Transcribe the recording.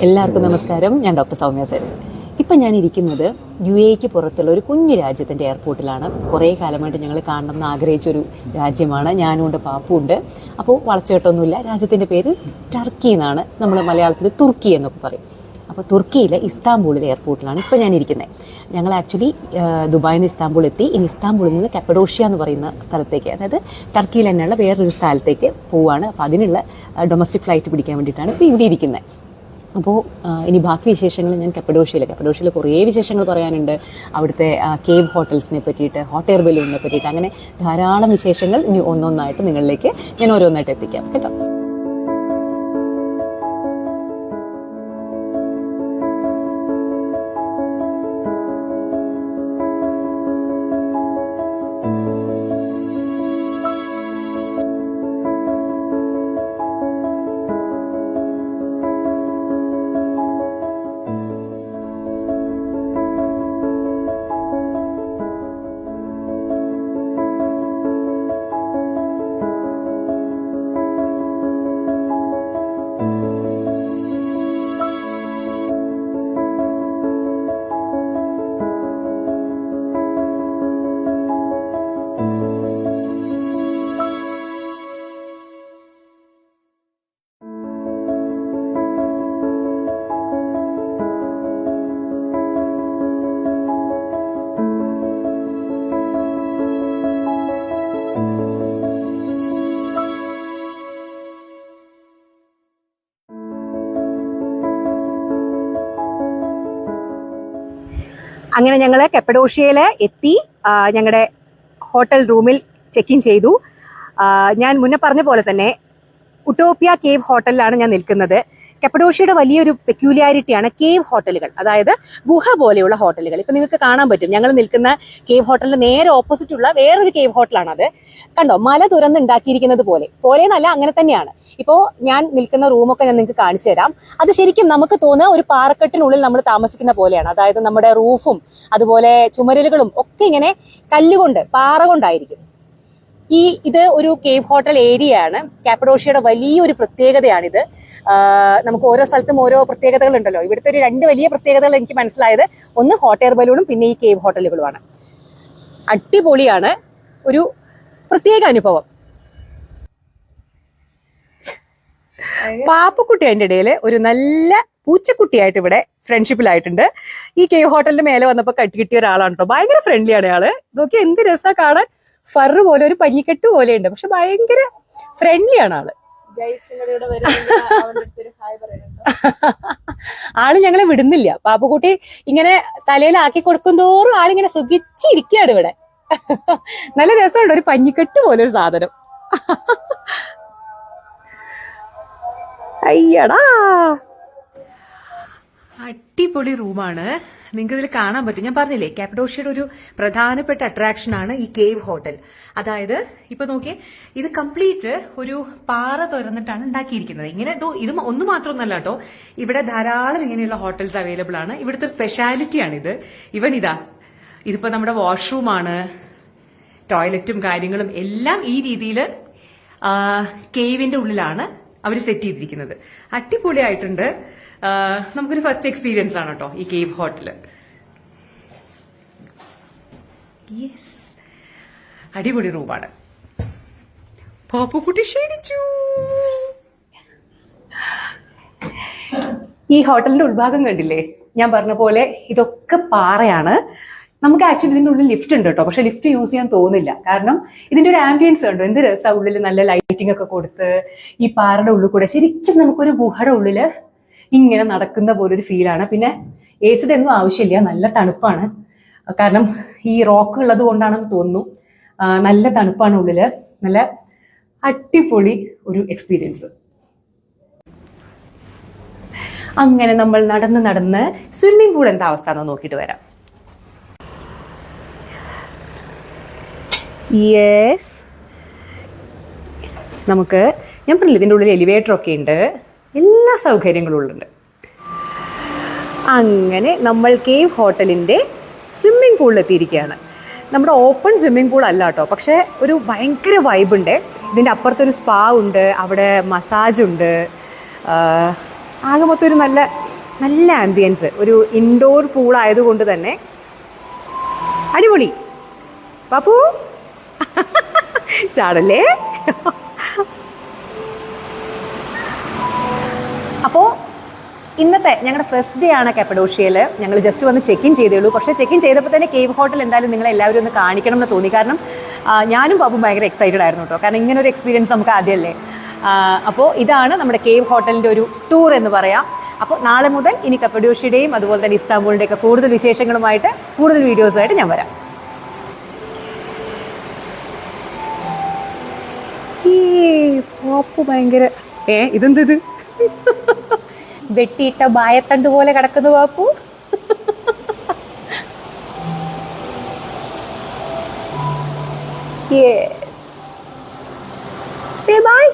എല്ലാവർക്കും നമസ്കാരം. ഞാൻ ഡോക്ടർ സൗമ്യ സരൻ. ഇപ്പം ഞാൻ ഇരിക്കുന്നത് UAEക്ക് പുറത്തുള്ള ഒരു കുഞ്ഞു രാജ്യത്തിൻ്റെ എയർപോർട്ടിലാണ്. കുറേ കാലമായിട്ട് ഞങ്ങൾ കാണണമെന്ന് ആഗ്രഹിച്ചൊരു രാജ്യമാണ്. ഞാനുണ്ട്, പാപ്പുണ്ട്. അപ്പോൾ വളച്ചുകെട്ടൊന്നുമില്ല. രാജ്യത്തിൻ്റെ പേര് ടർക്കി എന്നാണ്. നമ്മൾ മലയാളത്തിൽ തുർക്കി എന്നൊക്കെ പറയും. അപ്പോൾ തുർക്കിയിലെ ഇസ്താംബൂളിലെ എയർപോർട്ടിലാണ് ഇപ്പോൾ ഞാൻ ഇരിക്കുന്നത്. ഞങ്ങൾ ആക്ച്വലി ദുബായിൽ നിന്ന് ഇസ്താംബൂൾ എത്തി. ഇനി ഇസ്താംബൂളിൽ നിന്ന് കപ്പഡോഷ്യ എന്ന് പറയുന്ന സ്ഥലത്തേക്ക്, അതായത് ടർക്കിയിൽ തന്നെയുള്ള വേറൊരു സ്ഥലത്തേക്ക് പോവുകയാണ്. അപ്പോൾ അതിനുള്ള ഡൊമസ്റ്റിക് ഫ്ലൈറ്റ് പിടിക്കാൻ വേണ്ടിയിട്ടാണ് ഇപ്പോൾ ഇവിടെ ഇരിക്കുന്നത്. അപ്പോൾ ഇനി ബാക്കി വിശേഷങ്ങൾ ഞാൻ കപ്പഡോഷ്യയിൽ കുറേ വിശേഷങ്ങൾ പറയാനുണ്ട്. അവിടുത്തെ കേവ് ഹോട്ടൽസിനെ പറ്റിയിട്ട്, ഹോട്ട് എയർ ബലൂണിനെ പറ്റിയിട്ട്, അങ്ങനെ ധാരാളം വിശേഷങ്ങൾ ഇനി ഒന്നൊന്നായിട്ട് നിങ്ങളിലേക്ക് ഞാൻ ഓരോന്നായിട്ട് എത്തിക്കാം കേട്ടോ. അങ്ങനെ ഞങ്ങൾ കപ്പഡോഷ്യയിൽ എത്തി. ഞങ്ങളുടെ ഹോട്ടൽ റൂമിൽ ചെക്ക് ഇൻ ചെയ്തു. ഞാൻ മുന്നേ പറഞ്ഞ പോലെ തന്നെ ഉട്ടോപ്യ കേവ് ഹോട്ടലിലാണ് ഞാൻ നിൽക്കുന്നത്. കപ്പഡോഷ്യയുടെ വലിയൊരു പെക്യൂലിയാരിറ്റിയാണ് കേവ് ഹോട്ടലുകൾ, അതായത് ഗുഹ പോലെയുള്ള ഹോട്ടലുകൾ. ഇപ്പം നിങ്ങൾക്ക് കാണാൻ പറ്റും, ഞങ്ങൾ നിൽക്കുന്ന കേവ് ഹോട്ടലിന് നേരെ ഓപ്പോസിറ്റുള്ള വേറൊരു കേവ് ഹോട്ടലാണ്. അത് കണ്ടോ, മല തുറന്നുണ്ടാക്കിയിരിക്കുന്നത് പോലെ എന്നല്ല, അങ്ങനെ തന്നെയാണ്. ഇപ്പോൾ ഞാൻ നിൽക്കുന്ന റൂമൊക്കെ ഞാൻ നിങ്ങൾക്ക് കാണിച്ചു തരാം. അത് ശരിക്കും നമുക്ക് തോന്നുക ഒരു പാറക്കെട്ടിനുള്ളിൽ നമ്മൾ താമസിക്കുന്ന പോലെയാണ്. അതായത് നമ്മുടെ റൂഫും അതുപോലെ ചുമരലുകളും ഒക്കെ ഇങ്ങനെ കല്ലുകൊണ്ട്, പാറ കൊണ്ടായിരിക്കും. ഇത് ഒരു കേവ് ഹോട്ടൽ ഏരിയയാണ്. കപ്പഡോഷ്യയുടെ വലിയൊരു പ്രത്യേകതയാണിത്. നമുക്ക് ഓരോ സ്ഥലത്തും ഓരോ പ്രത്യേകതകൾ ഉണ്ടല്ലോ. ഇവിടുത്തെ ഒരു 2 വലിയ പ്രത്യേകതകൾ എനിക്ക് മനസ്സിലായത്, ഒന്ന് ഹോട്ട് എയർ ബലൂണും പിന്നെ ഈ കേവ് ഹോട്ടലുകളുമാണ്. അടിപൊളിയാണ്, ഒരു പ്രത്യേക അനുഭവം. പാപ്പക്കുട്ടി അതിൻ്റെ ഇടയിൽ ഒരു നല്ല പൂച്ചക്കുട്ടിയായിട്ട് ഇവിടെ ഫ്രണ്ട്ഷിപ്പിലായിട്ടുണ്ട്. ഈ കേവ് ഹോട്ടലിന്റെ മേലെ വന്നപ്പോൾ കിട്ടിയ ഒരാളാണ് കേട്ടോ. ഭയങ്കര ഫ്രണ്ട്ലിയാണ് അയാള്. നോക്കി എന്ത് രസമാണ് കാണാൻ. ഫറ് പോലെ ഒരു പഞ്ഞിക്കെട്ട് പോലെയുണ്ട്, പക്ഷെ ഭയങ്കര ഫ്രണ്ട്ലിയാണ് ആള്. ആള് ഞങ്ങളെ വിടുന്നില്ല. പാപ്പുകുട്ടി ഇങ്ങനെ തലയിലാക്കി കൊടുക്കും തോറും ആളിങ്ങനെ സുഖിച്ചിരിക്കുകയാണ് ഇവിടെ. നല്ല രസമുണ്ട്, ഒരു പഞ്ഞിക്കെട്ട് പോലെ ഒരു സാധനം. അയ്യടാ, അടിപൊളി റൂമാണ്. നിങ്ങൾക്ക് ഇതിൽ കാണാൻ പറ്റും. ഞാൻ പറഞ്ഞില്ലേ, കപ്പഡോഷ്യയുടെ ഒരു പ്രധാനപ്പെട്ട അട്രാക്ഷൻ ആണ് ഈ കേവ് ഹോട്ടൽ. അതായത് ഇപ്പൊ നോക്കിയേ, ഇത് കംപ്ലീറ്റ് ഒരു പാറ തുറന്നിട്ടാണ് ഉണ്ടാക്കിയിരിക്കുന്നത്. ഇങ്ങനെ ഇത് ഒന്ന് മാത്രമൊന്നല്ല കേട്ടോ, ഇവിടെ ധാരാളം ഇങ്ങനെയുള്ള ഹോട്ടൽസ് അവൈലബിൾ ആണ്. ഇവിടുത്തെ സ്പെഷ്യാലിറ്റിയാണിത്. ഇതിപ്പോ നമ്മുടെ വാഷ്റൂമാണ്, ടോയ്ലറ്റും കാര്യങ്ങളും എല്ലാം ഈ രീതിയിൽ കേവിന്റെ ഉള്ളിലാണ് അവർ സെറ്റ് ചെയ്തിരിക്കുന്നത്. അടിപൊളിയായിട്ടുണ്ട്. നമുക്കൊരു ഫസ്റ്റ് എക്സ്പീരിയൻസ് ആണ് കേട്ടോ ഈ കേവ് ഹോട്ടല്. യെസ്, അടിപൊളി റൂമാണ്. പാപ്പുക്കുട്ടി ക്ഷീണിച്ചു. ഈ ഹോട്ടലിന്റെ ഉൾഭാഗം കണ്ടില്ലേ? ഞാൻ പറഞ്ഞ പോലെ ഇതൊക്കെ പാറയാണ്. നമുക്ക് ആക്ച്വലി ഇതിന്റെ ഉള്ളിൽ ലിഫ്റ്റ് ഉണ്ട് കേട്ടോ, പക്ഷെ ലിഫ്റ്റ് യൂസ് ചെയ്യാൻ തോന്നില്ല. കാരണം ഇതിന്റെ ഒരു ആംബിയൻസ് കണ്ടോ, എന്ത് രസമാണ്. ഉള്ളിൽ നല്ല ലൈറ്റിംഗ് ഒക്കെ കൊടുത്ത് ഈ പാറയുടെ ഉള്ളിൽ കൂടെ ശരിക്കും നമുക്കൊരു ഗുഹയുടെ ഉള്ളില് ഇങ്ങനെ നടക്കുന്ന പോലൊരു ഫീലാണ്. പിന്നെ എസിയുടെ ഒന്നും ആവശ്യമില്ല, നല്ല തണുപ്പാണ്. കാരണം ഈ റോക്ക് ഉള്ളത് കൊണ്ടാണെന്ന് തോന്നുന്നു. നല്ല തണുപ്പാണ് ഉള്ളില്. നല്ല അടിപൊളി ഒരു എക്സ്പീരിയൻസ്. അങ്ങനെ നമ്മൾ നടന്ന് സ്വിമ്മിംഗ് പൂൾ എന്താ അവസ്ഥ എന്ന് നോക്കിയിട്ട് വരാം. യെസ്, നമുക്ക് ഞാൻ പറഞ്ഞില്ല, ഇതിൻ്റെ ഉള്ളിൽ എലിവേറ്റർ ഒക്കെ ഉണ്ട്, എല്ലാ സൗകര്യങ്ങളും ഉള്ളുണ്ട്. അങ്ങനെ നമ്മൾ കേവ് ഹോട്ടലിൻ്റെ സ്വിമ്മിംഗ് പൂളിലെത്തിയിരിക്കുകയാണ്. നമ്മുടെ ഓപ്പൺ സ്വിമ്മിംഗ് പൂൾ അല്ല കേട്ടോ, പക്ഷേ ഒരു ഭയങ്കര വൈബുണ്ട്. ഇതിൻ്റെ അപ്പുറത്തൊരു സ്പാ ഉണ്ട്, അവിടെ മസാജ് ഉണ്ട്. ആകെ മൊത്തം ഒരു നല്ല നല്ല ആംബിയൻസ്, ഒരു ഇൻഡോർ പൂൾ ആയതുകൊണ്ട് തന്നെ അടിപൊളി. പാപ്പു ചാടല്ലേ. അപ്പോൾ ഇന്നത്തെ ഞങ്ങളുടെ ഫസ്റ്റ് ഡേ ആണ് കപ്പഡോഷ്യയിൽ. ഞങ്ങൾ ജസ്റ്റ് വന്ന് ചെക്ക് ഇൻ ചെയ്തേ ഉള്ളൂ. പക്ഷേ ചെക്ക് ഇൻ ചെയ്തപ്പോൾ തന്നെ കേവ് ഹോട്ടൽ എന്തായാലും നിങ്ങളെല്ലാവരും ഒന്ന് കാണിക്കണം എന്ന് തോന്നി. കാരണം ഞാനും ബാബു ഭയങ്കര എക്സൈറ്റഡ് ആയിരുന്നു കേട്ടോ. കാരണം ഇങ്ങനെ ഒരു എക്സ്പീരിയൻസ് നമുക്ക് ആദ്യമല്ലേ. അപ്പോൾ ഇതാണ് നമ്മുടെ കേവ് ഹോട്ടലിൻ്റെ ഒരു ടൂർ എന്ന് പറയാം. അപ്പോൾ നാളെ മുതൽ ഇനി കപ്പഡോഷ്യയുടെയും അതുപോലെ തന്നെ ഇസ്താംബൂളിൻ്റെയൊക്കെ കൂടുതൽ വിശേഷങ്ങളുമായിട്ട് കൂടുതൽ വീഡിയോസുമായിട്ട് ഞാൻ വരാം. പാപ്പു ഭയങ്കര ഇതെന്തത് വെട്ടിയിട്ട ബായത്തണ്ട് പോലെ കിടക്കുന്നു പാപ്പു. Yes. Say bye.